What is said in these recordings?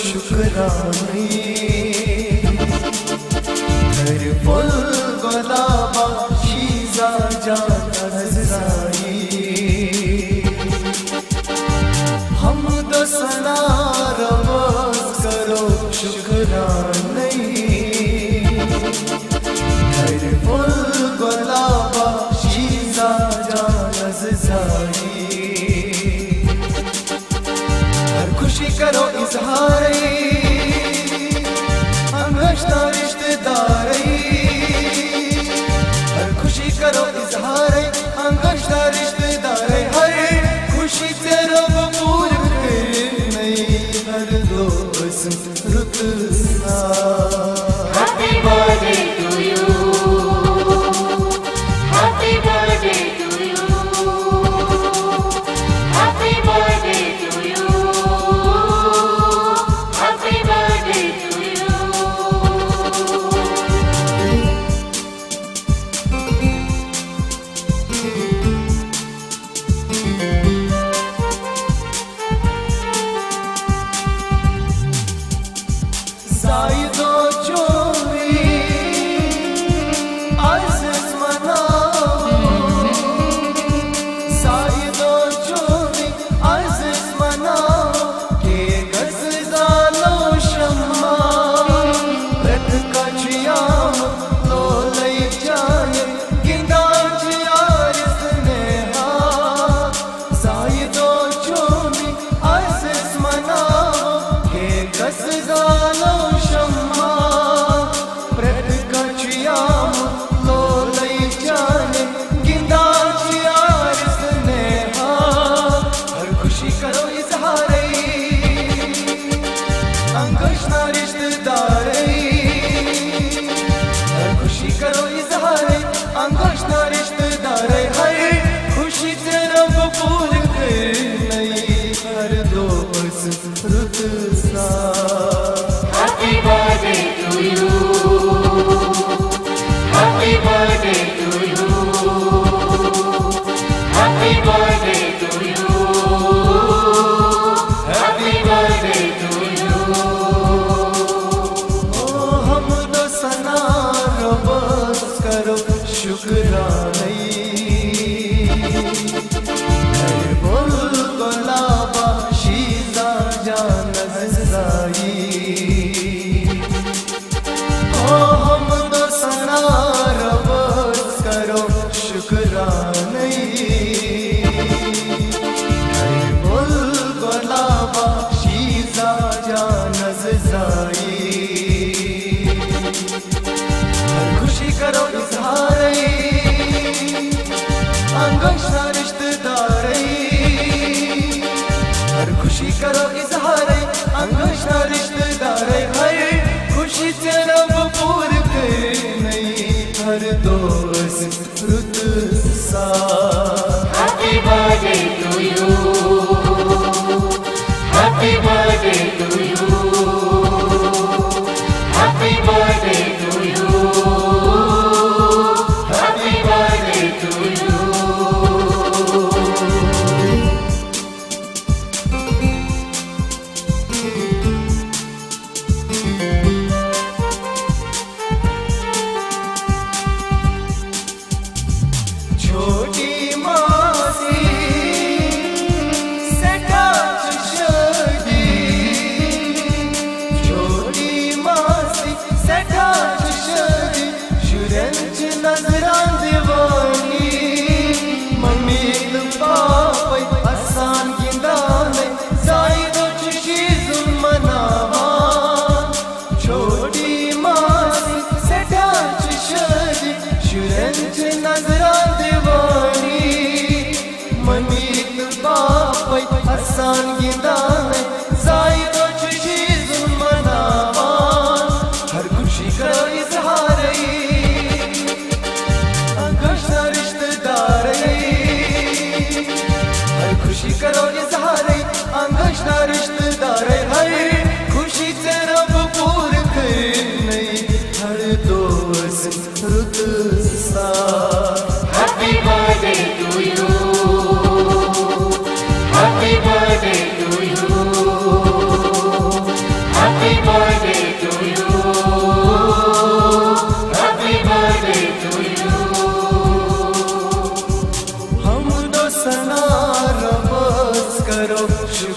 शुक्रानी घर फुल गुलाबा शीजा जाता नजराई हमद सना रवाज करो शुक्रानी घर फुल गुलाबा शीजा जाता नजराई हर खुशी करो इजहार रिश्तेदारी हर खुशी करो इजहार अंगश्ता रिश्तेदारी हर खुशी से रब पूर नहीं हर दोस्त रुत Happy birthday to you. Happy birthday to you. Happy birthday to you. Happy birthday to you. जायदो चोरी आज़िज़ मनाओ जायदो चोरी आज़िज़ मनाओ के गज़दानो शम्मा रत का जियाम लो लई जाए गिंदा जियार स्नेहा जायदो चोरी आज़िज़ मनाओ के गज़दानो करो इजहार अंगोशना रिश्तेदार हर खुशी से रब पूर कर नहीं हर दोस्त रुत सा Happy birthday to you. Happy birthday to you. Happy birthday to you. Happy birthday to you. ओ हमद सना रवाज करो शुक्रानी हर बोल गुलाबा शीजा जान नजराई ओ हमद सना रवाज करो शुक्रानी हर बोल गुलाबा शीजा जान नजराई हर खुशी करो इजहार अंगोशना रिश्तेदारी हर खुशी करो इजहार अंगोशना रिश्तेदारी हर खुशी से रब पूर कर नहीं हर दोस्त रुत सा Happy birthday to you. Happy birthday to you. Happy birthday to you. Happy birthday to you. छोटी मासी सटाच शदी छोटी मासी सटाच शदी शुरंज नजरां दीवानी मम्मी पापा आसान गिंदाने जायदो खुशी मनावा छोटी मासी सटाच शदी शुरंज नजरां दीवानी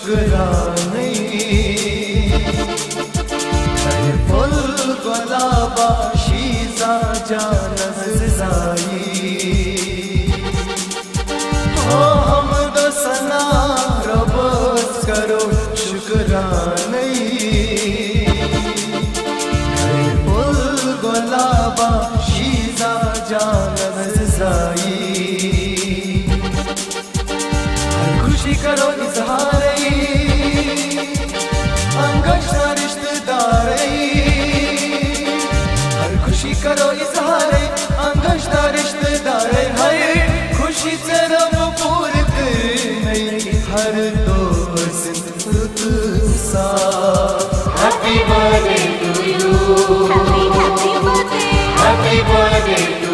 शुक्राने फुल गुलाबा शीजा जानस जाई हो हमद सना रब करो शुक्राने फुल गुलाबा शीजा जानस जाई खुशी करो इजहार अंगशा रिश्तेदार हर खुशी करो इजहार अंगशा रिश्तेदार हर खुशी से रब पूर नहीं हर दोस्त रुत सा Happy birthday to you. Happy birthday. Happy birthday to you.